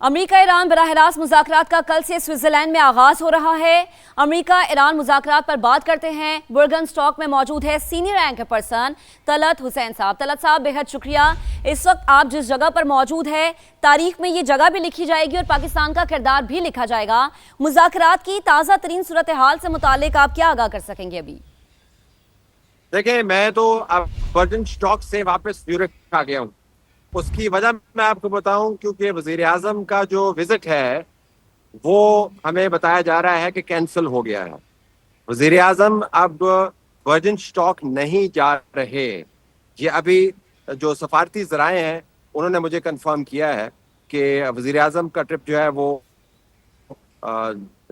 امریکہ ایران براہ راست مذاکرات کا کل سے سوئٹزرلینڈ میں آغاز ہو رہا ہے۔ امریکہ ایران مذاکرات پر بات کرتے ہیں۔ برگن اسٹاک میں موجود ہے سینئر رینک پرسن طلعت حسین صاحب۔ طلعت صاحب بے حد شکریہ۔ اس وقت آپ جس جگہ پر موجود ہے تاریخ میں یہ جگہ بھی لکھی جائے گی اور پاکستان کا کردار بھی لکھا جائے گا۔ مذاکرات کی تازہ ترین صورتحال سے متعلق آپ کیا آگاہ کر سکیں گے ابھی؟ دیکھیں، میں تو برگن اسٹاک سے واپس یورپ آ گیا ہوں۔ اس کی وجہ میں آپ کو بتاؤں، کیونکہ وزیر اعظم کا جو وزٹ ہے وہ ہمیں بتایا جا رہا ہے کہ کینسل ہو گیا ہے۔ وزیر اعظم اب ورجن اسٹاک نہیں جا رہے۔ یہ ابھی جو سفارتی ذرائع ہیں انہوں نے مجھے کنفرم کیا ہے کہ وزیر اعظم کا ٹرپ جو ہے وہ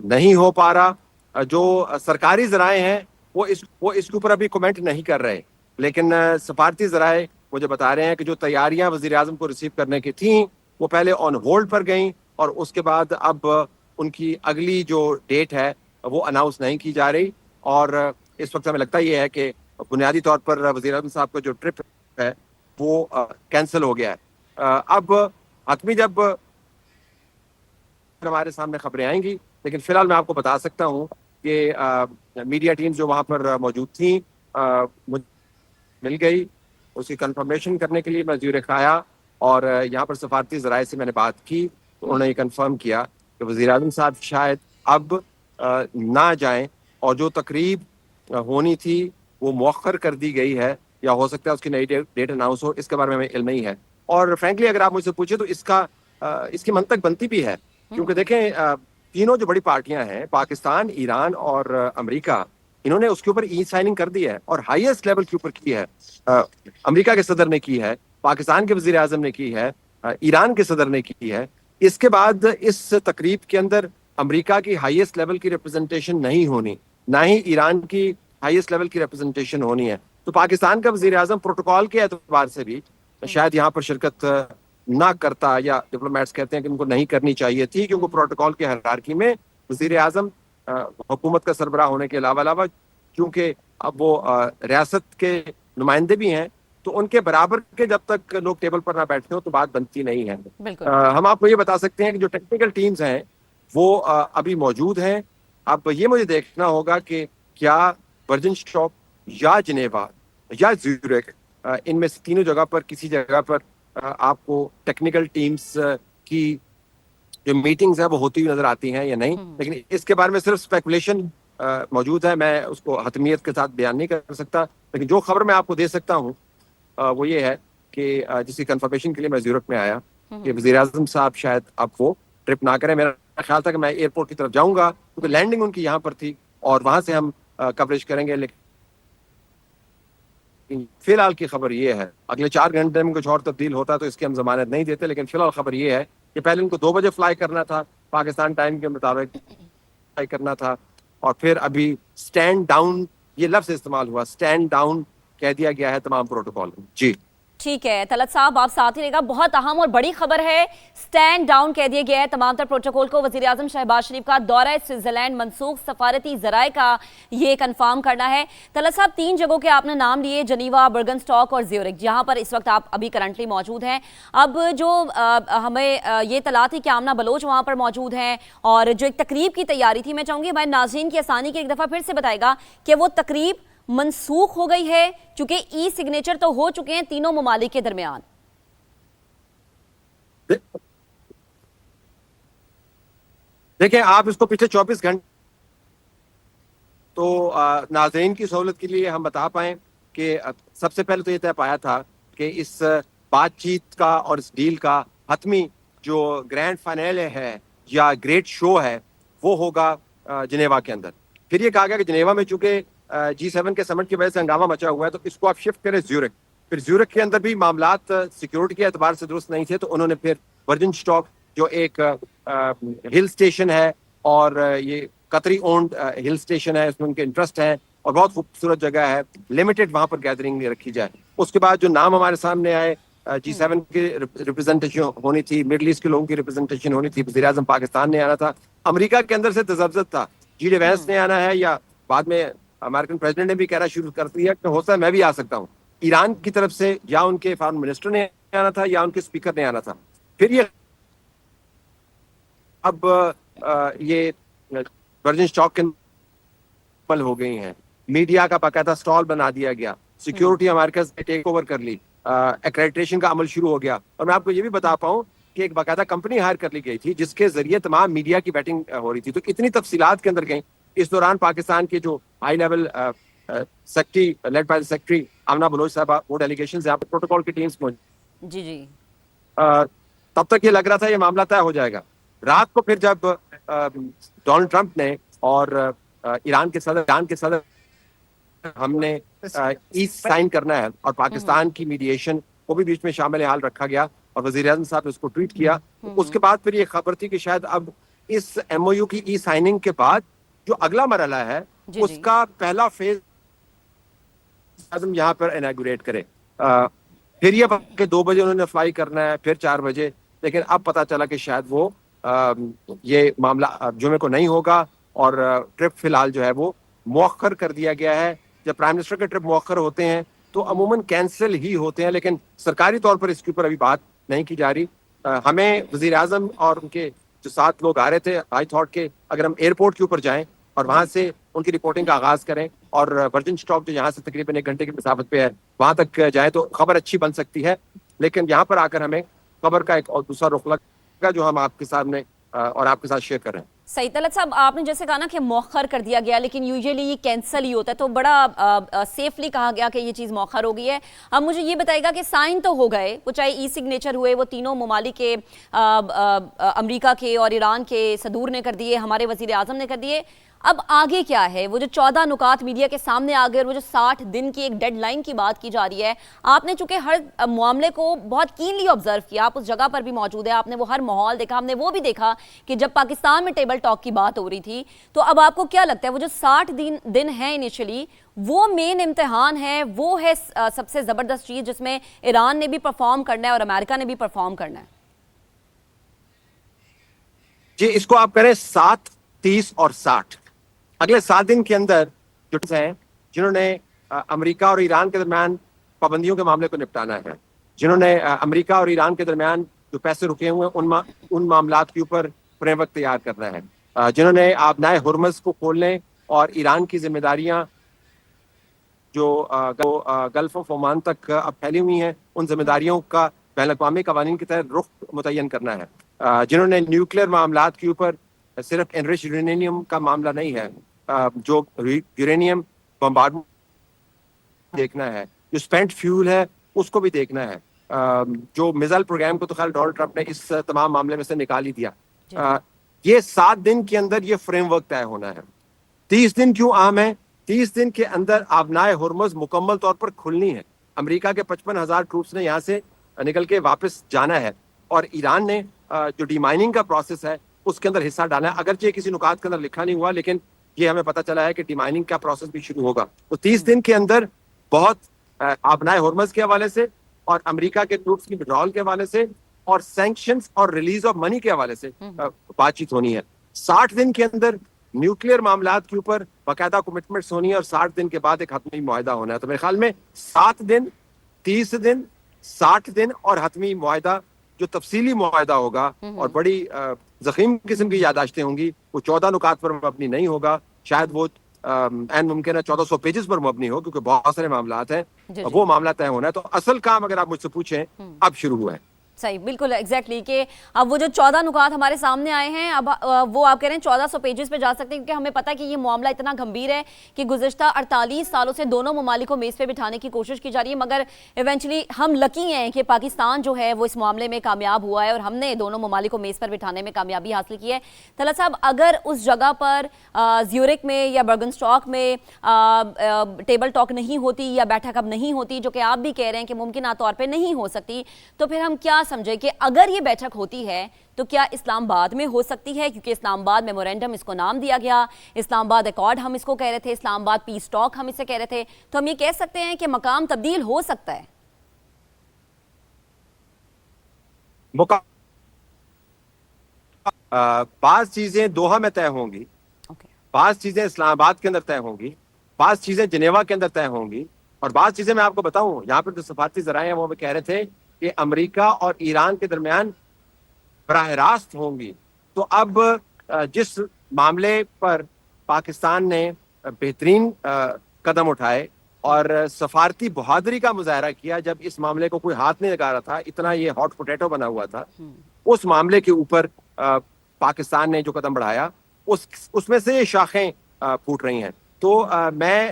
نہیں ہو پا رہا۔ جو سرکاری ذرائع ہیں وہ اس کے اوپر ابھی کومنٹ نہیں کر رہے، لیکن سفارتی ذرائع مجھے بتا رہے ہیں کہ جو تیاریاں وزیر اعظم کو ریسیو کرنے کی تھیں وہ پہلے آن ہولڈ پر گئیں، اور اس کے بعد اب ان کی اگلی جو ڈیٹ ہے وہ اناؤنس نہیں کی جا رہی۔ اور اس وقت ہمیں لگتا یہ ہے کہ بنیادی طور پر وزیر اعظم صاحب کا جو ٹرپ ہے وہ کینسل ہو گیا ہے۔ اب حتمی جب ہمارے سامنے خبریں آئیں گی، لیکن فی الحال میں آپ کو بتا سکتا ہوں کہ میڈیا ٹیم جو وہاں پر موجود تھیں مل گئی۔ اس کی کنفرمیشن کرنے کے لیے میں زیورخ آیا اور یہاں پر سفارتی ذرائع سے میں نے بات کی تو انہوں نے یہ کنفرم کیا کہ وزیر اعظم صاحب شاید اب نہ جائیں، اور جو تقریب ہونی تھی وہ مؤخر کر دی گئی ہے، یا ہو سکتا ہے اس کی نئی ڈیٹ اناؤنس ہو، اس کے بارے میں ہمیں علم نہیں ہے۔ اور فرینکلی اگر آپ مجھ سے پوچھیں تو اس کی منطق بنتی بھی ہے، کیونکہ دیکھیں تینوں جو بڑی پارٹیاں ہیں، پاکستان، ایران اور امریکہ، انہوں نے اس کے اوپر ای سائننگ کر دی ہے اور ہائیسٹ لیول کے اوپر کی ہے۔ امریکہ کے صدر نے کی ہے، پاکستان کے وزیر اعظم نے کی ہے، ایران کے صدر نے کی ہے۔ اس کے بعد اس تقریب کے اندر امریکہ کی ہائیسٹ لیول کی ریپرزنٹیشن نہیں ہونی، نہ ہی ایران کی ہائیسٹ لیول کی ریپرزنٹیشن ہونی ہے۔ تو پاکستان کا وزیر اعظم پروٹوکول کے اعتبار سے بھی شاید یہاں پر شرکت نہ کرتا، یا ڈپلومیٹس کہتے ہیں کہ ان کو نہیں کرنی چاہیے تھی، کیونکہ پروٹوکول کے ہیرارکی میں وزیر اعظم حکومت کا سربراہ ہونے کے علاوہ چونکہ اب وہ ریاست کے نمائندے بھی ہیں، تو ان کے برابر کے جب تک لوگ ٹیبل پر نہ بیٹھتے ہو تو بات بنتی نہیں ہے۔ ہم آپ کو یہ بتا سکتے ہیں کہ جو ٹیکنیکل ٹیمز ہیں وہ ابھی موجود ہیں۔ اب یہ مجھے دیکھنا ہوگا کہ کیا ورجن اسٹاک یا جنیوا یا زیورخ، ان میں سے تینوں جگہ پر کسی جگہ پر آپ کو ٹیکنیکل ٹیمز کی جو میٹنگز ہیں وہ ہوتی ہوئی نظر آتی ہیں یا نہیں، لیکن اس کے بارے میں صرف اسپیکولیشن موجود ہے، میں اس کو حتمیت کے ساتھ بیان نہیں کر سکتا۔ لیکن جو خبر میں آپ کو دے سکتا ہوں وہ یہ ہے کہ جس کی کنفرمیشن کے لیے میں زیورخ میں آیا کہ وزیر اعظم صاحب شاید اب وہ ٹرپ نہ کریں۔ میرا خیال تھا کہ میں ایئرپورٹ کی طرف جاؤں گا کیونکہ لینڈنگ ان کی یہاں پر تھی اور وہاں سے ہم کوریج کریں گے، لیکن فی الحال کی خبر یہ ہے، اگلے 4 گھنٹے میں کچھ اور تبدیل ہوتا تو اس کی ہم ضمانت نہیں دیتے، لیکن فی الحال خبر یہ ہے کہ پہلے ان کو 2 بجے فلائی کرنا تھا پاکستان ٹائم کے مطابق فلائی کرنا تھا، اور پھر ابھی سٹینڈ ڈاؤن یہ لفظ استعمال ہوا، سٹینڈ ڈاؤن کہہ دیا گیا ہے تمام پروٹوکول۔ جی ٹھیک ہے طلعت صاحب، آپ ساتھ ہی رہے گا۔ بہت اہم اور بڑی خبر ہے، سٹینڈ ڈاؤن کہہ دیا گیا ہے تمام تر پروٹوکول کو۔ وزیر اعظم شہباز شریف کا دورہ سوئٹزرلینڈ منسوخ، سفارتی ذرائع کا یہ کنفرم کرنا ہے۔ طلعت صاحب 3 جگہوں کے آپ نے نام لیے، جنیوا، برگن اسٹاک اور زیورخ، جہاں پر اس وقت آپ ابھی کرنٹلی موجود ہیں۔ اب جو ہمیں یہ اطلاع تھی کہ آمنہ بلوچ وہاں پر موجود ہیں، اور جو ایک تقریب کی تیاری تھی، میں چاہوں گی ہمارے ناظرین کی آسانی کے ایک دفعہ پھر سے بتائے گا کہ وہ تقریب منسوخ ہو گئی ہے، چونکہ ای سگنیچر تو ہو چکے ہیں تینوں ممالک کے درمیان۔ دیکھیں، آپ اس کو پچھلے 24 گھنٹے تو ناظرین کی سہولت کے لیے ہم بتا پائیں کہ سب سے پہلے تو یہ طے پایا تھا کہ اس بات چیت کا اور اس ڈیل کا حتمی جو گرینڈ فائنل ہے یا گریٹ شو ہے وہ ہوگا جنیوا کے اندر۔ پھر یہ کہا گیا کہ جنیوا میں چونکہ G7 کے سمٹ کی وجہ سے ہنگامہ مچا ہوا ہے تو اس کو آپ شفٹ کریں زیورخ۔ پھر زیورخ کے اندر بھی معاملات سیکیورٹی کے اعتبار سے درست نہیں تھے، تو انہوں نے پھر ورجن اسٹاک جو ایک ہل اسٹیشن ہے، اور یہ قطری اونڈ ہل اسٹیشن ہے، اس میں ان کے انٹرسٹ ہے اور بہت خوبصورت جگہ ہے، لمیٹڈ وہاں پر گیدرنگ رکھی جائے۔ اس کے بعد جو نام ہمارے سامنے آئے، G7 کی ریپرزنٹیشن ہونی تھی، مڈل ایسٹ کے لوگوں کی ریپرزنٹیشن ہونی تھی، وزیر اعظم پاکستان نے آنا تھا، امریکہ کے اندر سے تذبذب تھا جی ڈی وینس نے آنا ہے، یا بعد میں امریکن پریزیڈنٹ نے بھی کہنا شروع کر دیا کہ ہو سکتا ہے میں بھی آ سکتا ہوں۔ ایران کی طرف سے یا ان کے فارن منسٹر نے آنا تھا یا ان کے اسپیکر نے آنا تھا۔ پھر یہ اب یہ ورجن اسٹاک کے عمل ہو گئی ہیں, میڈیا کا باقاعدہ اسٹال بنا دیا گیا, سیکیورٹی امریکہ نے ٹیک اوور کر لی, ایکریڈیٹیشن کا عمل شروع ہو گیا. اور میں آپ کو یہ بھی بتا پاؤں کہ ایک باقاعدہ کمپنی ہائر کر لی گئی تھی جس کے ذریعے تمام میڈیا کی بیٹنگ ہو رہی تھی. تو اتنی تفصیلات کے اندر گئیں. اس دوران پاکستان کے جو high level secretary lead by secretary Amna Baloch صاحبہ, وہ ڈیلیگیشن سے پروٹوکول کی ٹیمز پہنچی. جی جی تب تک یہ لگ رہا تھا یہ معاملہ طے ہو جائے گا. رات کو پھر جب ڈونلڈ ٹرمپ نے اور ایران کے صدر ہم نے ایس سائن کرنا ہے اور پاکستان کی میڈیشن کو بھی بیچ میں شامل حال رکھا گیا اور وزیر اعظم صاحب نے اس کو ٹویٹ کیا. اس کے بعد پھر یہ خبر تھی کہ شاید اب اس ایم او یو کی ای سائننگ کے بعد جو اگلا مرحلہ ہے اس کا پہلا فیز اعظم یہاں پر اناگوریٹ کرے. پھر یہ کہ 2 بجے انہوں نے فلائی کرنا ہے, پھر 4 بجے, لیکن اب پتا چلا کہ شاید وہ یہ معاملہ جمعے کو نہیں ہوگا اور ٹرپ فی الحال جو ہے وہ مؤخر کر دیا گیا ہے. جب پرائم منسٹر کے ٹرپ مؤخر ہوتے ہیں تو عموماً کینسل ہی ہوتے ہیں, لیکن سرکاری طور پر اس کے اوپر ابھی بات نہیں کی جا رہی. ہمیں وزیر اعظم اور ان کے جو 7 لوگ آ رہے تھے, آئی تھاٹ کہ اگر ہم ایئرپورٹ کے اوپر جائیں اور وہاں سے ان کی رپورٹنگ کا آغاز کریں اور ورجن اسٹاک جو یہاں سے تقریباً 1 گھنٹے کی مسافت پہ ہے وہاں تک جائیں تو خبر اچھی بن سکتی ہے. لیکن یہاں پر آ کر ہمیں خبر کا ایک اور دوسرا رخ لگا جو ہم آپ کے سامنے اور آپ کے ساتھ شیئر کر رہے ہیں. صحیح. طلعت صاحب, آپ نے جیسے کہا نا کہ مؤخر کر دیا گیا, لیکن یوزلی یہ کینسل ہی ہوتا ہے, تو بڑا سیفلی کہا گیا کہ یہ چیز مؤخر ہو گئی ہے. اب مجھے یہ بتائے گا کہ سائن تو ہو گئے, وہ چاہے ای سگنیچر ہوئے, وہ تینوں ممالک کے, امریکہ کے اور ایران کے صدور نے کر دیے, ہمارے وزیر اعظم نے کر دیے. اب آگے کیا ہے؟ وہ جو 14 نکات میڈیا کے سامنے آ گئے اور وہ جو 60 دن کی ایک ڈیڈ لائن کی بات کی جا رہی ہے, آپ نے چونکہ ہر معاملے کو بہت کینلی آبزرو کیا, آپ اس جگہ پر بھی موجود ہیں, آپ نے وہ ہر ماحول دیکھا, ہم نے وہ بھی دیکھا کہ جب پاکستان میں ٹیبل ٹاک کی بات ہو رہی تھی. تو اب آپ کو کیا لگتا ہے وہ جو 60 دن ہیں انیشلی, وہ مین امتحان ہے, وہ ہے سب سے زبردست چیز جس میں ایران نے بھی پرفارم کرنا ہے اور امریکہ نے بھی پرفارم کرنا ہے؟ جی, اس کو آپ کریں 7, 30 اور 60. اگلے 7 دن کے اندر جو ہیں جنہوں نے امریکہ اور ایران کے درمیان پابندیوں کے معاملے کو نپٹانا ہے, جنہوں نے امریکہ اور ایران کے درمیان جو پیسے رکے ہوئے ہیں ان معاملات کے اوپر فریم ورک تیار کرنا ہے, جنہوں نے آبنائے ہرمز کو کھولنے اور ایران کی ذمہ داریاں جو گلف آف عمان تک اب پھیلی ہوئی ہیں ان ذمہ داریوں کا بین الاقوامی قوانین کے تحت رخ متعین کرنا ہے, جنہوں نے نیوکلیر معاملات کے اوپر صرف انرچ یورینیم کا معاملہ نہیں ہے, جو یورینیم بمبارڈمنٹ دیکھنا ہے, جو اسپینٹ فیول ہے اس کو بھی دیکھنا ہے, جو میزائل پروگرام کو تو خیر ڈونلڈ ٹرمپ نے اس تمام معاملے میں سے نکال ہی دیا. یہ 7 دن کے اندر یہ فریم ورک طے ہونا ہے. 30 دن کیوں اہم ہے؟ 30 دن کے اندر آبنائے ہرمز مکمل طور پر کھلنی ہے. امریکہ کے 55,000 ٹروپس نے یہاں سے نکل کے واپس جانا ہے اور ایران نے جو ڈی مائننگ کا پروسیس ہے اس کے اندر حصہ ڈالا ہے. اگرچہ کسی نکات کے اندر لکھا نہیں ہوا, لیکن یہ ہمیں پتہ چلا ہے کہ ڈی مائننگ کا پروسیس بھی شروع ہوگا. تو 30 دن کے اندر بہت آبنائے ہرمز کے حوالے سے اور امریکہ کے ٹروپس کی وڈرال کے حوالے سے اور سینکشنز اور ریلیز آف منی کے حوالے سے بات چیت ہونی ہے. 60 دن کے اندر نیوکلیر معاملات کے اوپر باقاعدہ کمٹمنٹس ہونی ہے اور 60 دن کے بعد ایک حتمی معاہدہ ہونا ہے. تو میرے خیال میں 7 دن, 30 دن, 60 دن اور حتمی معاہدہ جو تفصیلی معاہدہ ہوگا اور بڑی ضخیم قسم کی یادداشتیں ہوں گی, وہ 14 نکات پر مبنی نہیں ہوگا, شاید وہ این ممکن ہے 1400 پیجز پر مبنی ہو کیونکہ بہت سارے معاملات ہیں, وہ معاملہ طے ہونا ہے. تو اصل کام اگر آپ مجھ سے پوچھیں اب شروع ہوا ہے. صحیح, بالکل ایگزیکٹلی, کہ اب وہ جو 14 نکات ہمارے سامنے آئے ہیں, اب وہ آپ کہہ رہے ہیں 1400 پیجز پہ جا سکتے ہیں, کیونکہ ہمیں پتہ ہے کہ یہ معاملہ اتنا گھمبیر ہے کہ گزشتہ 48 سالوں سے دونوں ممالک کو میز پہ بٹھانے کی کوشش کی جا رہی ہے, مگر ایونچولی ہم لکی ہیں کہ پاکستان جو ہے وہ اس معاملے میں کامیاب ہوا ہے اور ہم نے دونوں ممالک کو میز پر بٹھانے میں کامیابی حاصل کی ہے. طلعت صاحب, اگر اس جگہ پر زیورک میں یا برگن اسٹاک میں ٹیبل ٹاک نہیں ہوتی یا بیٹھک اب نہیں ہوتی, جو کہ آپ بھی کہہ رہے ہیں کہ ممکنہ طور پہ نہیں ہو سکتی, تو پھر ہم کیا سمجھے کہ اگر یہ بیٹھک ہوتی ہے تو کیا اسلام آباد میں ہو سکتی ہے؟ کیونکہ اسلام آباد میمورینڈم اس کو نام دیا گیا, اسلام آباد ایکارڈ ہم اس کو کہہ رہے تھے, اسلام آباد پیس ٹاک ہم اسے کہہ رہے تھے, تو ہم یہ کہہ سکتے ہیں کہ مقام تبدیل ہو سکتا ہے. بعض چیزیں دوحہ میں طے ہوں گی, بعض چیزیں اسلام آباد کے اندر طے ہوں گی, بعض چیزیں جنیوا کے اندر طے ہوں گی, اور بعض چیزیں میں آپ کو بتاؤں یہاں پر جو سفارتی ذرائع ہیں وہ کہہ رہے تھے کہ امریکہ اور ایران کے درمیان براہ راست ہوں گی. تو اب جس معاملے پر پاکستان نے بہترین قدم اٹھائے اور سفارتی بہادری کا مظاہرہ کیا جب اس معاملے کو کوئی ہاتھ نہیں لگا رہا تھا, اتنا یہ ہاٹ پوٹیٹو بنا ہوا تھا, اس معاملے کے اوپر پاکستان نے جو قدم بڑھایا اس میں سے یہ شاخیں پھوٹ رہی ہیں. تو میں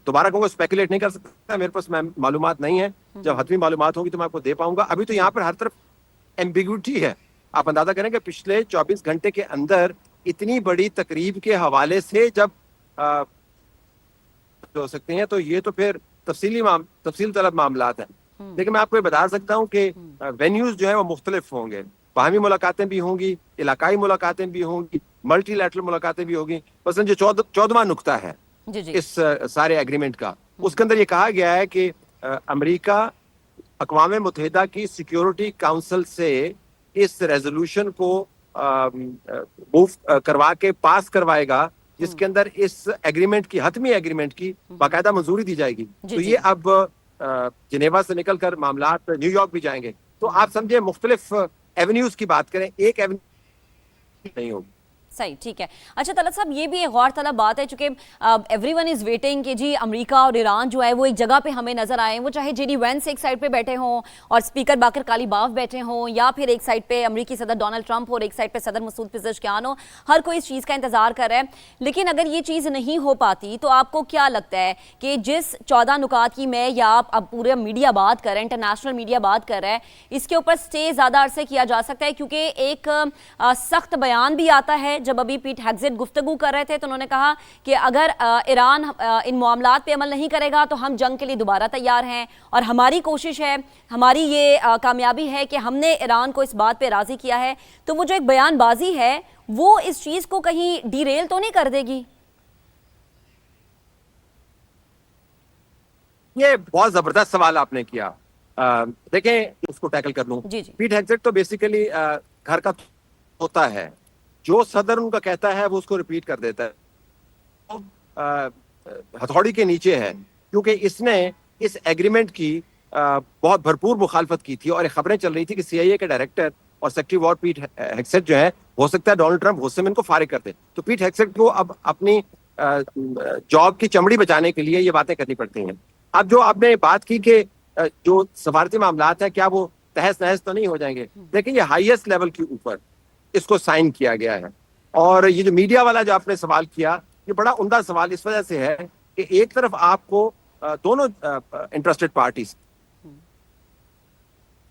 دوبارہ کہوں گا, اسپیکولیٹ نہیں کر سکتا, میرے پاس معلومات نہیں ہے, جب حتمی معلومات ہوگی تو میں آپ کو دے پاؤں گا. ابھی تو یہاں پر ہر طرف ایمبیگوٹی ہے. آپ اندازہ کریں کہ پچھلے 24 گھنٹے کے اندر اتنی بڑی تقریب کے حوالے سے جب ہو سکتے ہیں تو یہ تو پھر تفصیل طلب معاملات ہیں. لیکن میں آپ کو یہ بتا سکتا ہوں کہ وینیوز جو ہے وہ مختلف ہوں گے, باہمی ملاقاتیں بھی ہوں گی, علاقائی ملاقاتیں بھی ہوں گی, ملٹی لیٹرل ملاقاتیں بھی ہوں گی. مثلا جو 14واں نقطہ ہے اس سارے ایگریمنٹ کا, اس کے اندر یہ کہا گیا ہے کہ امریکہ اقوام متحدہ کی سیکیورٹی کاؤنسل سے اس ریزولوشن کو موو کروا کے پاس کروائے گا جس کے اندر اس ایگریمنٹ کی, حتمی ایگریمنٹ کی باقاعدہ منظوری دی جائے گی. تو یہ اب جنیوا سے نکل کر معاملات نیو یارک بھی جائیں گے. تو آپ سمجھے مختلف ایونیوز کی بات کریں, ایک ایونیو نہیں ہوگی. صحیح, ٹھیک ہے. اچھا طلعت صاحب, یہ بھی ایک غور طلب بات ہے چونکہ ایوری ون از ویٹنگ کہ جی امریکہ اور ایران جو ہے وہ ایک جگہ پہ ہمیں نظر آئیں, وہ چاہے جے ڈی وینس ایک سائڈ پہ بیٹھے ہوں اور اسپیکر باقر کالیباف بیٹھے ہوں, یا پھر ایک سائڈ پہ امریکی صدر ڈونلڈ ٹرمپ اور ایک سائڈ پہ صدر مسعود پزشکیان ہو. ہر کوئی اس چیز کا انتظار کر رہا ہے. لیکن اگر یہ چیز نہیں ہو پاتی تو آپ کو کیا لگتا ہے کہ جس 14 نکات کی میں یا آپ اب پورے میڈیا بات کر رہے ہیں, انٹرنیشنل میڈیا بات کر رہا ہے, اس کے اوپر سٹے زیادہ عرصے کیا جا سکتا ہے؟ کیونکہ ایک سخت بیان بھی آتا ہے. جب ابھی پیٹ ہیگزٹ گفتگو کر رہے تھے تو انہوں نے کہا کہ اگر ایران ان معاملات پہ عمل نہیں کرے گا تو ہم جنگ کے لیے دوبارہ تیار ہیں, اور ہماری کوشش ہے, ہماری یہ کامیابی ہے کہ ہم نے ایران کو اس بات پہ راضی کیا ہے. تو وہ جو ایک بیان بازی ہے وہ اس چیز کو کہیں ڈی ریل تو نہیں کر دے گی؟ یہ بہت زبردست سوال آپ نے کیا. دیکھیں اس کو ٹیکل کر لوں. پیٹ ہیگزٹ تو بیسیکلی گھر کا ہوتا ہے, جو صدر ان کا کہتا ہے وہ اس کو ریپیٹ کر دیتا ہے. ہتھوڑی کے نیچے ہے کیونکہ اس نے اس ایگریمنٹ کی بہت بھرپور مخالفت کی تھی, اور خبریں چل رہی تھی کہ سی آئی اے کے ڈائریکٹر اور سیکرٹری وار پیٹ ہیگزٹ جو ہے, ہو سکتا ہے ڈونلڈ ٹرمپ غصے میں ان کو فارغ کر دے. تو پیٹ ہیگزٹ کو اب اپنی جاب کی چمڑی بچانے کے لیے یہ باتیں کرنی پڑتی ہیں. اب جو آپ نے بات کی کہ جو سفارتی معاملات ہیں کیا وہ تہس نہس تو نہیں ہو جائیں گے, لیکن یہ ہائیسٹ لیول کے اوپر اس کو سائن کیا گیا ہے. اور یہ جو میڈیا والا جو آپ نے سوال کیا, یہ بڑا عمدہ سوال اس وجہ سے ہے کہ ایک طرف آپ کو دونوں انٹرسٹڈ پارٹیز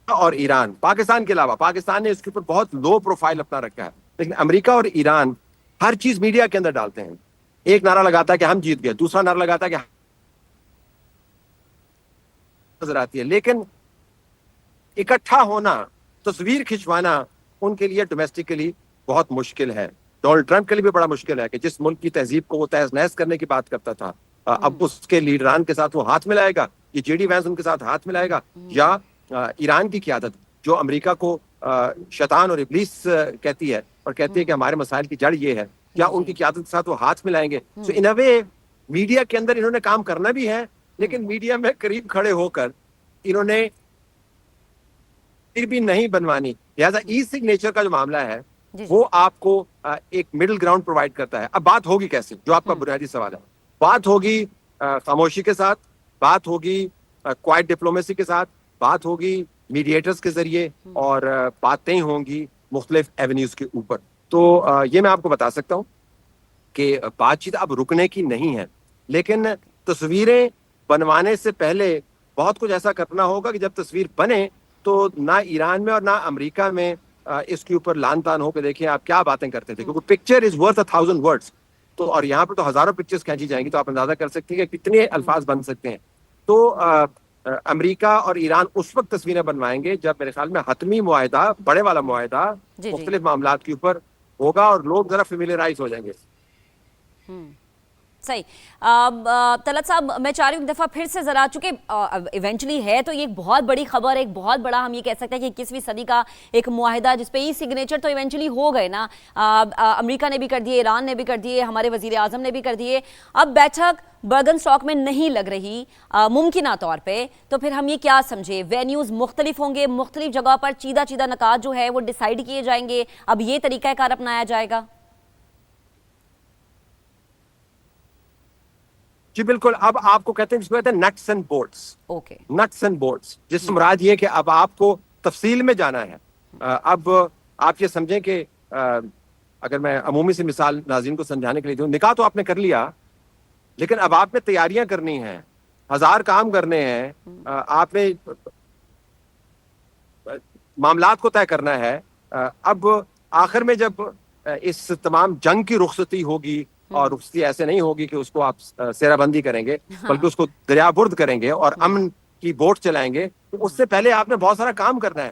اور ایران, پاکستان کے علاوہ, پاکستان نے اس کے اوپر بہت لو پروفائل اپنا رکھا ہے, لیکن امریکہ اور ایران ہر چیز میڈیا کے اندر ڈالتے ہیں. ایک نعرہ لگاتا ہے کہ ہم جیت گئے, دوسرا نعرہ لگاتا ہے کہ نظر آتی ہے. لیکن اکٹھا ہونا, تصویر کھنچوانا ان کے لیے ڈومیسٹکلی بہت مشکل ہے. ڈونلڈ ٹرمپ کے لیے بھی بڑا مشکل ہے کہ جس ملک کی تہذیب کو وہ تہز نہز کرنے کی بات کرتا تھا, اب اس کے لیڈران کے ساتھ وہ ہاتھ ملائے گا, یہ جے ڈی وینس ان کے ساتھ ہاتھ ملائے گا, یا ایران کی قیادت جو امریکہ کو شیطان اور ابلیس کہتی ہے اور کہتی ہے کہ ہمارے مسائل کی جڑ یہ ہے, یا ان کی قیادت کے ساتھ وہ ہاتھ ملائیں گے. سو ان اے وے میڈیا کے اندر انہوں نے کام کرنا بھی ہے, لیکن میڈیا میں قریب کھڑے ہو کر انہوں نے بھی نہیں بنوانی. لہٰذا ای سگنیچر کا جو معاملہ ہے وہ آپ کو ایک مڈل گراؤنڈ پرووائڈ کرتا ہے. اب بات ہوگی کیسے, جو آپ کا بنیادی سوال ہے. بات ہوگی خاموشی کے ساتھ, بات ہوگی کوائٹ ڈپلومیسی کے ساتھ, بات ہوگی میڈیٹرز کے ذریعے, اور باتیں ہوں گی مختلف ایونیوز کے اوپر. تو یہ میں آپ کو بتا سکتا ہوں کہ بات چیت اب رکنے کی نہیں ہے, لیکن تصویریں بنوانے سے پہلے بہت کچھ ایسا کرنا ہوگا کہ جب تصویر بنے تو نہ ایران میں اور نہ امریکہ میں اس کے اوپر لان تان ہو کے دیکھیں آپ کیا باتیں کرتے تھے, کیونکہ پکچر از ورتھ 1000 words. تو اور یہاں پہ تو ہزاروں پکچرز کھینچی جائیں گی, تو آپ اندازہ کر سکتے ہیں کہ کتنے الفاظ بن سکتے ہیں. تو امریکہ اور ایران اس وقت تصویریں بنوائیں گے جب میرے خیال میں حتمی معاہدہ, بڑے والا معاہدہ مختلف معاملات کے اوپر ہوگا اور لوگ ذرا فیملیرائز ہو جائیں گے. صحیح. طلعت صاحب میں چاہ رہی ہوں ایک دفعہ پھر سے ذرا, چونکہ ایونچولی ہے تو یہ ایک بہت بڑی خبر, ایک بہت بڑا ہم یہ کہہ سکتے ہیں کہ 21ویں صدی کا ایک معاہدہ جس پہ ای سگنیچر تو ایونچولی ہو گئے نا, امریکہ نے بھی کر دیے, ایران نے بھی کر دیے, ہمارے وزیر اعظم نے بھی کر دیے. اب بیٹھک برگن اسٹاک میں نہیں لگ رہی ممکنہ طور پہ, تو پھر ہم یہ کیا سمجھے, وینیوز مختلف ہوں گے, مختلف جگہ پر چیدہ نکات جو ہے وہ ڈیسائیڈ کیے جائیں گے, اب یہ طریقہ کار اپنایا جائے گا؟ جی بالکل. اب آپ کو کہتے ہیں جس کو کہتے ہیں nuts and bolts. Okay, nuts and bolts جس سے مراد یہ کہ اب آپ کو تفصیل میں جانا ہے. اب آپ یہ سمجھیں کہ اگر میں عمومی سی مثال ناظرین کو سمجھانے کے لیے دوں, نکاح تو آپ نے کر لیا, لیکن اب آپ نے تیاریاں کرنی ہیں, 1000 کام کرنے ہیں, آپ نے معاملات کو طے کرنا ہے. اب آخر میں جب اس تمام جنگ کی رخصتی ہوگی, اور رخصتی ایسے نہیں ہوگی کہ اس کو آپ سیرہ بندی کریں گے, بلکہ اس کو دریا برد کریں گے اور امن کی بوٹ چلائیں گے, تو اس سے پہلے آپ نے بہت سارا کام کرنا ہے.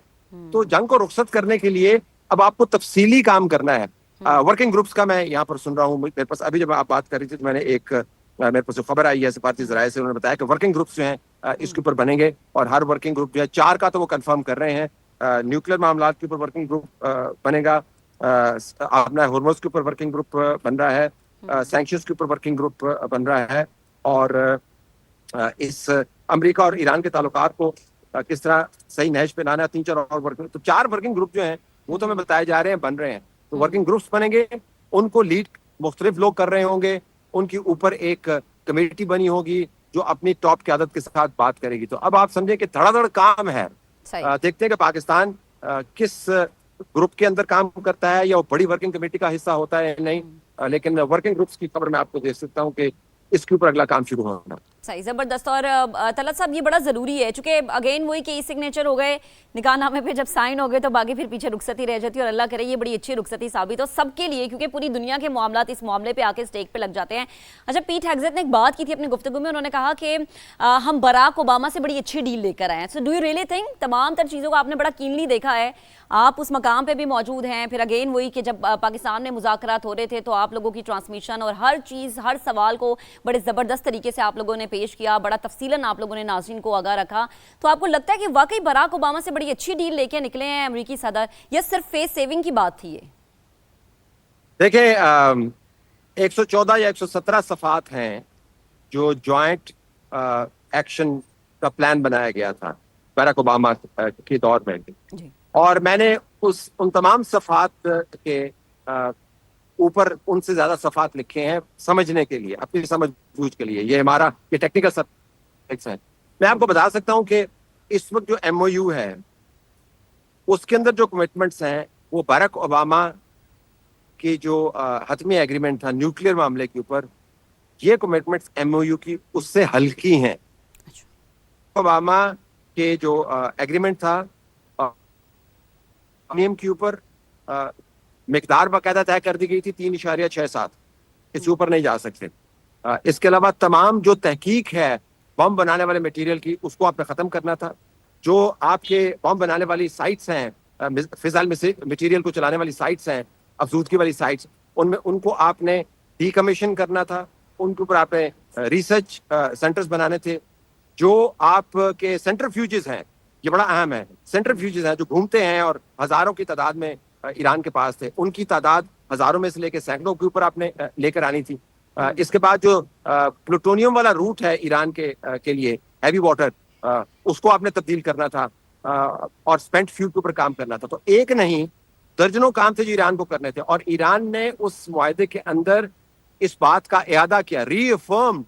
تو جنگ کو رخصت کرنے کے لیے اب آپ کو تفصیلی کام کرنا ہے. ورکنگ گروپس کا میں یہاں پر سن رہا ہوں, میرے پاس ابھی جب آپ بات کر رہی تھی تو میں نے ایک میرے پاس جو خبر آئی ہے سفارتی ذرائع سے, انہوں نے بتایا کہ ورکنگ گروپس جو ہیں اس کے اوپر بنیں گے, اور ہر ورکنگ گروپ جو ہے 4 کا تو وہ کنفرم کر رہے ہیں. نیوکلیر معاملات کے اوپر ورکنگ گروپ بنے گا, اپنا ہارموز کے اوپر ورکنگ گروپ بن رہا ہے, سینکشنز کے اوپر ورکنگ گروپ بن رہا ہے, اور اس امریکہ اور ایران کے تعلقات کو کس طرح صحیح نہج پہ لانا ہے. 3-4 اور ورکنگ, تو 4 ورکنگ گروپ جو ہیں وہ تو ہمیں بتائے جا رہے ہیں بن رہے ہیں. تو ورکنگ گروپس بنیں گے, ان کو لیڈ مختلف لوگ کر رہے ہوں گے, ان کے اوپر ایک کمیٹی بنی ہوگی جو اپنی ٹاپ قیادت کے ساتھ بات کرے گی. تو اب آپ سمجھیں کہ دھڑا دھڑ کام ہے. دیکھتے ہیں کہ پاکستان کس گروپ کے اندر کام کرتا ہے, یا وہ بڑی ورکنگ کمیٹی کا حصہ ہوتا ہے نہیں, لیکن ورکنگ گروپس کی خبر میں آپ کو دے سکتا ہوں کہ اس کے اوپر اگلا کام شروع ہونا. صحیح, زبردست. اور طلعت صاحب یہ بڑا ضروری ہے, چونکہ اگین وہی کہ ای سگنیچر ہو گئے, نکاح نامے پہ جب سائن ہو گئے تو باقی پھر پیچھے رخصتی رہ جاتی ہے, اور اللہ کرے یہ بڑی اچھی رخصتی ثابت ہو سب کے لیے, کیونکہ پوری دنیا کے معاملات اس معاملے پہ آ کے اسٹیک پہ لگ جاتے ہیں. اچھا, پیٹ ہیگزیت نے ایک بات کی تھی اپنی گفتگو میں, انہوں نے کہا کہ ہم براک اوباما سے بڑی اچھی ڈیل لے کر آئے ہیں. So do you really think, تمام تر چیزوں کو آپ نے بڑا کینلی دیکھا ہے, آپ اس مقام پہ بھی موجود ہیں, پھر اگین وہی کہ جب پاکستان میں مذاکرات ہو رہے تھے تو آپ لوگوں کی ٹرانسمیشن اور ہر چیز, ہر سوال کو بڑے زبردست طریقے سے آپ لوگوں نے پیش کیا, بڑا تفصیلاً آپ لوگوں نے ناظرین کو آگاہ رکھا. تو آپ کو لگتا ہے کہ واقعی براک اوباما سے بڑی اچھی ڈیل لے کے نکلے ہیں امریکی صدر, یا صرف فیس سیونگ کی بات تھی یہ؟ دیکھیں 114 یا 117 صفحات ہیں جو جوائنٹ ایکشن کا پلان بنایا گیا تھا باراک اوباما کے دور میں, اور میں نے ان تمام صفحات کے اوپر ان سے زیادہ صفحات لکھے ہیں سمجھنے کے لیے, اپنی سمجھ بوجھ کے لیے. یہ ہمارا یہ ٹیکنیکل سبجیکٹس ہیں. میں آپ کو بتا سکتا ہوں کہ اس وقت جو ایم او یو ہے اس کے اندر جو کمٹمنٹس ہیں وہ باراک اوباما کی جو حتمی ایگریمنٹ تھا نیوکلیر معاملے کے اوپر, یہ کمٹمنٹس ایم او یو کی اس سے ہلکی ہیں. اوباما کے جو ایگریمنٹ تھا کے اوپر مقدار باقاعدہ طے کر دی گئی تھی 3.67, اس اوپر نہیں جا سکتے. اس کے علاوہ تمام جو تحقیق ہے بم بنانے والے میٹیریل کی اس کو آپ نے ختم کرنا تھا. جو آپ کے بم بنانے والی سائٹس ہیں, فضائل میٹیریل کو چلانے والی سائٹس ہیں, افزودگی والی سائٹس, ان کو آپ نے ڈی کمیشن کرنا تھا. ان کے اوپر آپ نے ریسرچ سینٹرز بنانے تھے. جو آپ کے سینٹرفیوجز ہیں, یہ بڑا اہم ہے, سینٹرفیوجز ہیں جو گھومتے ہیں اور ہزاروں کی تعداد میں ایران کے پاس تھے, ان کی تعداد ہزاروں میں سے لے کے سینکڑوں کے اوپر آپ نے لے کر آنی تھی. اس کے بعد جو پلوٹونیم والا روٹ ہے ایران کے لیے ہیوی واٹر, اس کو آپ نے تبدیل کرنا تھا, اور اسپینٹ فیول کے اوپر کام کرنا تھا. تو ایک نہیں درجنوں کام تھے جو ایران کو کرنے تھے, اور ایران نے اس معاہدے کے اندر اس بات کا اعادہ کیا, ری افرمڈ,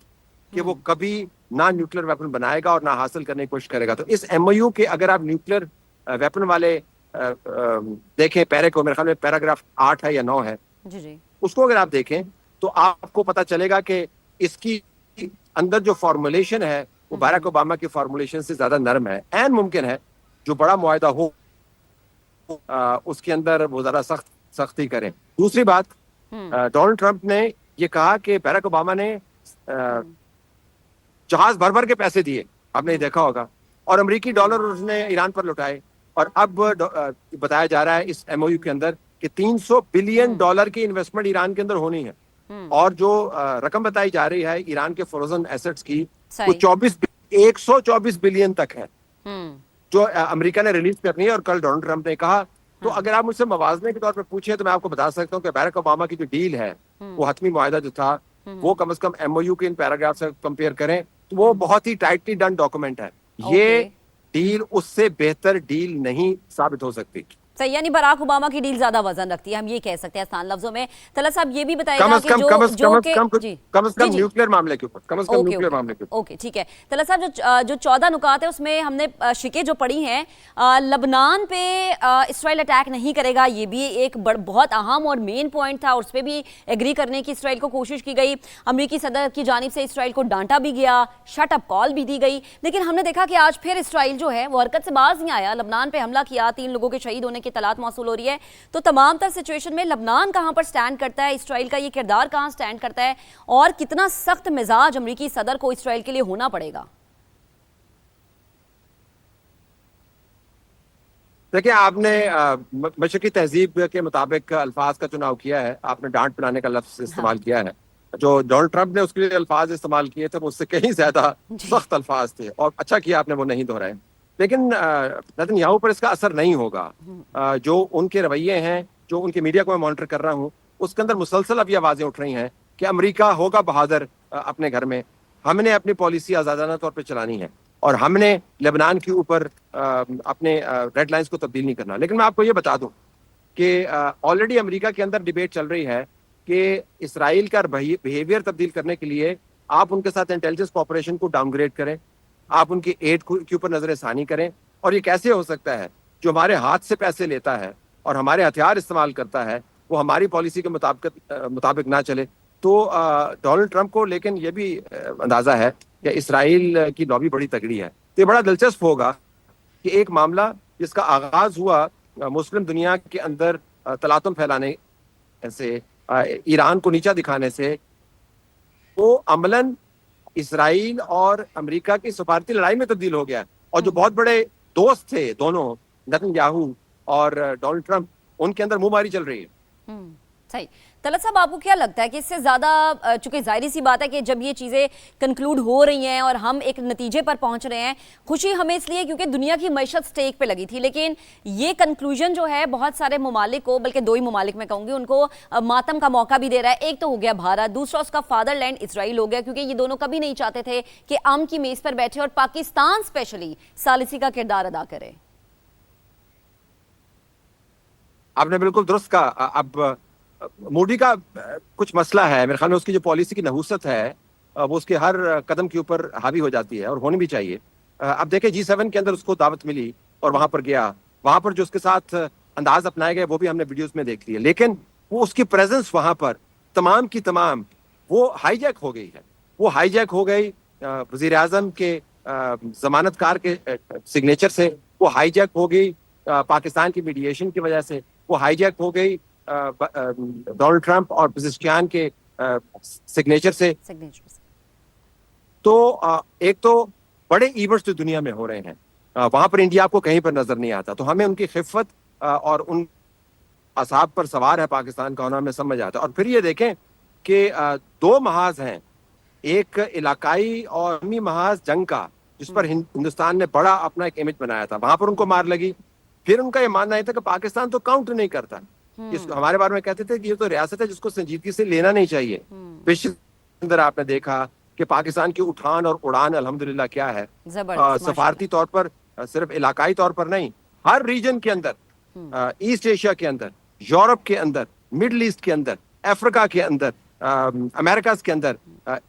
کہ وہ کبھی نہ نیوکلیر ویپن بنائے گا اور نہ حاصل کرنے کی کوشش کرے گا. تو اس ایم او یو کے اگر آپ نیوکلیر ویپن والے دیکھیں پیرے کو, میرے خیال میں پیراگراف 8 ہے یا 9 ہے, اس کو اگر آپ دیکھیں تو آپ کو پتا چلے گا کہ اس کی اندر جو فارمولیشن ہے وہ باراک اوباما کی فارمولیشن سے زیادہ نرم ہے. این ممکن ہے جو بڑا معاہدہ ہو اس کے اندر وہ زیادہ سختی کریں. دوسری بات, ڈونلڈ ٹرمپ نے یہ کہا کہ باراک اوباما نے جہاز بھر بھر کے پیسے دیے, آپ نے دیکھا ہوگا, اور امریکی ڈالر اس نے ایران پر لوٹائے. اور اب بتایا جا رہا ہے اس ایم او یو کے اندر کہ $300 بلین کی انویسٹمنٹ ایران کے اندر ہونی ہے. اور جو رقم بتائی جا رہی ہے ایران کے فروزن ایسٹس کی وہ صحیح 124 بلین تک ہے ہوں جو امریکہ نے ریلیز کرنی ہے. اور کل ڈونلڈ ٹرمپ نے کہا. تو اگر آپ مجھ سے موازنے کے طور پہ پوچھیں تو میں آپ کو بتا سکتا ہوں کہ بیرک اوباما کی جو ڈیل ہے وہ حتمی معاہدہ جو تھا وہ کم از کم ایم او یو کے ان پیراگراف سے کمپیئر کریں تو وہ بہت ہی ٹائٹلی ڈن ڈاکومنٹ ہے. یہ اوکے ڈیل اس سے بہتر ڈیل نہیں ثابت ہو سکتی. صحیح، یعنی براک اوباما کی ڈیل زیادہ وزن رکھتی ہے، ہم یہ کہہ سکتے ہیں آسان لفظوں میں. طلعت صاحب یہ بھی بتائے کم گا از کہ کم کم از جو کم از کہ کم جی کم از جی کم جی نیوکلیر معاملے کے اوپر کم از کم اوکے نیوکلیر اوکے معاملے کے اوپر. اوکے ٹھیک ہے. طلعت صاحب جو 14 نکات ہیں اس میں ہم نے شکیں جو پڑھی ہیں، لبنان پہ اسرائیل اٹیک نہیں کرے گا، یہ بھی ایک بہت اہم اور مین پوائنٹ تھا، اور اس پہ بھی ایگری کرنے کی اسرائیل کو کوشش کی گئی. امریکی صدر کی جانب سے اسرائیل کو ڈانٹا بھی گیا، شٹ اپ کال بھی دی گئی. لیکن ہم نے دیکھا کہ آج پھر اسرائیل جو ہے وہ حرکت سے باز نہیں آیا، لبنان پہ حملہ کیا، 3 لوگوں کے شہید ہونے کی اطلاعات موصول ہو رہی ہے. تو تمام تر سچویشن میں لبنان کہاں پر سٹینڈ کرتا ہے، اسرائیل کا یہ کردار کہاں سٹینڈ کرتا ہے، اور کتنا سخت مزاج امریکی صدر کو اسرائیل کے لیے ہونا پڑے گا؟ دیکھیں آپ نے مشرقی تہذیب کے مطابق الفاظ کا چناؤ کیا ہے. آپ نے ڈانٹ پلانے کا لفظ استعمال کیا ہے. جو ڈونلڈ ٹرمپ نے اس کے لیے الفاظ استعمال کیے تھے وہ اس سے کہیں زیادہ سخت الفاظ تھے، اور اچھا کیا آپ نے وہ نہیں دہرائے. لیکن نتن یاہو پر اس کا اثر نہیں ہوگا. جو ان کے رویے ہیں، جو ان کے میڈیا کو میں مانیٹر کر رہا ہوں، اس کے اندر مسلسل اب یہ آوازیں اٹھ رہی ہیں کہ امریکہ ہوگا بہادر اپنے گھر میں، ہم نے اپنی پالیسی آزادانہ طور پہ چلانی ہے، اور ہم نے لبنان کے اوپر اپنے ریڈ لائنز کو تبدیل نہیں کرنا. لیکن میں آپ کو یہ بتا دوں کہ آلریڈی امریکہ کے اندر ڈیبیٹ چل رہی ہے کہ اسرائیل کا بیہیویئر تبدیل کرنے کے لیے آپ ان کے ساتھ انٹیلیجنس کوآپریشن کو ڈاؤن گریڈ کریں، آپ ان کی ایڈ کے اوپر نظر ثانی کریں. اور یہ کیسے ہو سکتا ہے؟ جو ہمارے ہاتھ سے پیسے لیتا ہے اور ہمارے ہتھیار استعمال کرتا ہے وہ ہماری پالیسی کے مطابق نہ چلے. تو ڈونلڈ ٹرمپ کو لیکن یہ بھی اندازہ ہے کہ اسرائیل کی لابی بڑی تگڑی ہے. تو یہ بڑا دلچسپ ہوگا کہ ایک معاملہ جس کا آغاز ہوا مسلم دنیا کے اندر تلاطم پھیلانے سے، ایران کو نیچا دکھانے سے، وہ عملاً اسرائیل اور امریکہ کی سفارتی لڑائی میں تبدیل ہو گیا. اور جو بہت بڑے دوست تھے دونوں، نتن یاہو اور ڈونلڈ ٹرمپ، ان کے اندر منہ ماری چل رہی ہے. صحیح. طلعت صاحب آپ کو کیا لگتا ہے کہ اس سے زیادہ، چونکہ ظاہری سی بات ہے کہ جب یہ چیزیں کنکلوڈ ہو رہی ہیں اور ہم ایک نتیجے پر پہنچ رہے ہیں، خوشی ہمیں اس لیے کیونکہ دنیا کی معیشت سٹیک پہ لگی تھی، لیکن یہ کنکلوژن جو ہے بہت سارے ممالک کو، بلکہ 2 ہی ممالک میں کہوں گی، ان کو ماتم کا موقع بھی دے رہا ہے. ایک تو ہو گیا بھارت، دوسرا اس کا فادر لینڈ اسرائیل ہو گیا، کیونکہ یہ دونوں کبھی نہیں چاہتے تھے کہ امن کی میز پر بیٹھے اور پاکستان اسپیشلی ثالثی کا کردار ادا کرے. آپ نے بالکل درست کہا. اب مودی کا کچھ مسئلہ ہے میرے خیال میں، اس کی جو پالیسی کی نحوست ہے وہ اس کے ہر قدم کے اوپر حاوی ہو جاتی ہے، اور ہونی بھی چاہیے. اب دیکھیں G7 کے اندر اس کو دعوت ملی اور وہاں پر گیا، وہاں پر جو اس کے ساتھ انداز اپنائے گئے وہ بھی ہم نے ویڈیوز میں دیکھ لیے. لیکن وہ اس کی پریزنس وہاں پر تمام کی تمام وہ ہائی جیک ہو گئی ہے. وہ ہائی جیک ہو گئی وزیر اعظم کے ضمانت کار کے سگنیچر سے، وہ ہائی جیک ہو گئی پاکستان کی میڈیشن کی وجہ سے، وہ ہائی جیک ہو گئی ڈونلڈ ٹرمپ اور پزشکیان کے سگنیچر سے. تو ایک تو بڑے ایونٹس جو دنیا میں ہو رہے ہیں وہاں پر انڈیا آپ کو کہیں پر نظر نہیں آتا. تو ہمیں ان کی خفت اور ان اصحاب پر سوار ہے پاکستان کا ہونا ہمیں سمجھ آتا ہے. اور پھر یہ دیکھیں کہ 2 محاذ ہیں، ایک علاقائی اور عالمی محاذ جنگ کا، جس پر ہندوستان نے بڑا اپنا ایک امیج بنایا تھا، وہاں پر ان کو مار لگی. پھر ان کا یہ ماننا یہ تھا کہ پاکستان تو کاؤنٹ نہیں کرتا، ہمارے بارے میں کہتے تھے کہ یہ تو ریاست ہے جس کو سنجیدگی سے لینا نہیں چاہیے. اندر آپ نے دیکھا کہ پاکستان کی اٹھان اور اڑان الحمدللہ کیا ہے، سفارتی طور پر، صرف علاقائی طور پر نہیں، ہر ریجن کے اندر، ایسٹ ایشیا کے اندر، یورپ کے اندر، مڈل ایسٹ کے اندر، افریقہ کے اندر، امریکاز کے اندر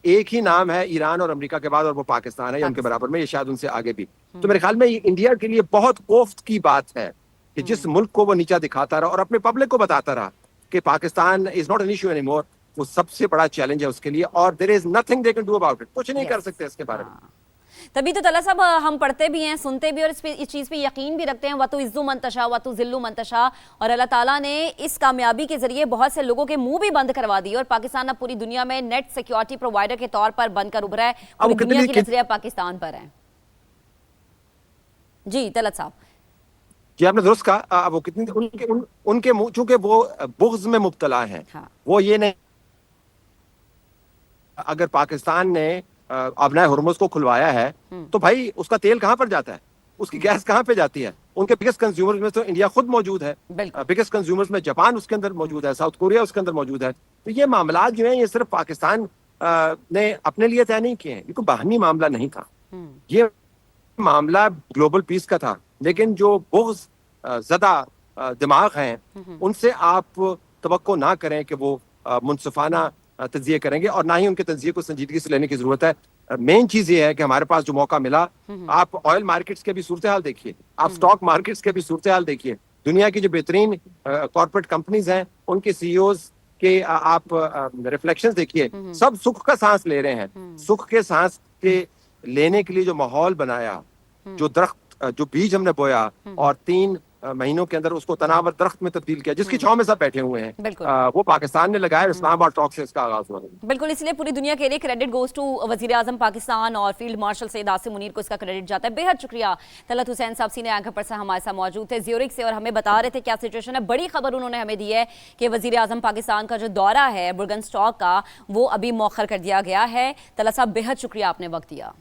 ایک ہی نام ہے ایران اور امریکہ کے بعد، اور وہ پاکستان ہے، یا ان کے برابر میں، یہ شاید ان سے آگے بھی. تو میرے خیال میں یہ انڈیا کے لیے بہت کوفت کی بات ہے کہ جس ملک کو وہ نیچا دکھاتا رہا اور اپنے پبلک کو بتاتا رہا کہ Pakistan is not an issue any more, وہ سب سے بڑا چیلنج ہے اس کے لیے، اور there is nothing they can do about it, کچھ نہیں کر سکتے اس کے بارے میں. تبھی تو طلعت صاحب ہم پڑھتے بھی ہیں، سنتے بھی، اور اس چیز پہ یقین بھی رکھتے ہیں، وَتُعِزُّ مَن تَشَاءُ وَتُذِلُّ مَن تَشَاءُ. اور اللہ تعالیٰ نے اس کامیابی کے ذریعے بہت سے لوگوں کے منہ بھی بند کروا دی، اور پاکستان اب پوری دنیا میں نیٹ سیکیورٹی پرووائڈر کے طور پر بن کر ابھرا ہے. پوری دنیا کی نظریں پاکستان پر ہیں. جی طلعت صاحب. جی آپ نے درست کہا. وہ کتنی ان کے چونکہ وہ بغض میں مبتلا ہیں، وہ یہ نہیں اگر پاکستان نے ابنائے ہرمز کو کھلوایا ہے تو بھائی اس کا تیل کہاں پر جاتا ہے, اس کی گیس کہاں پہ جاتی ہے؟ ان کے بگیسٹ کنزیومرز میں تو انڈیا خود موجود ہے, بگیسٹ کنزیومرز میں جاپان اس کے اندر موجود ہے, ساؤتھ کوریا اس کے اندر موجود ہے. تو یہ معاملات جو ہیں یہ صرف پاکستان نے اپنے لیے طے نہیں کیے ہیں, یہ کوئی باہمی معاملہ نہیں تھا, یہ معاملہ گلوبل پیس کا تھا. لیکن جو بغض زدہ دماغ ہیں ان سے آپ توقع نہ کریں کہ وہ منصفانہ تجزیے کریں گے, اور نہ ہی ان کے تجزیے کو سنجیدگی سے لینے کی ضرورت ہے. مین چیز یہ ہے کہ ہمارے پاس جو موقع ملا, آپ آئل مارکیٹس کے بھی صورتحال دیکھیے, آپ سٹاک مارکیٹس کے بھی صورتحال دیکھیے, دنیا کی جو بہترین کارپوریٹ کمپنیز ہیں ان کے سی ای اوز کے آپ ریفلیکشنز دیکھیے, سب سکھ کا سانس لے رہے ہیں. سکھ کے سانس کے لینے کے لیے جو ماحول بنایا, جو درخت, جو بیج ہم نے بویا اور 3 مہینوں کے اندر اس کو تناور درخت میں تبدیل کیا جس کی چھاؤں میں سب بیٹھے ہوئے ہیں, وہ پاکستان نے لگایا. اسلام آباد ٹاک سے اس کا آغاز ہوا. بالکل, اس لیے پوری دنیا کے لیے کریڈٹ گوز ٹو وزیر اعظم پاکستان اور فیلڈ مارشل سید عاصم منیر کو اس کا کریڈٹ جاتا ہے. بے حد شکریہ طلعت حسین صاحب, سینئر اینکر پرسن ہمارے ساتھ موجود تھے زیورک سے, اور ہمیں بتا رہے تھے کیا سچویشن ہے. بڑی خبر انہوں نے ہمیں دی ہے کہ وزیر اعظم پاکستان کا جو دورہ ہے برگن اسٹاک کا وہ ابھی مؤخر کر دیا گیا ہے. طلعت صاحب بے حد شکریہ, آپ نے وقت دیا.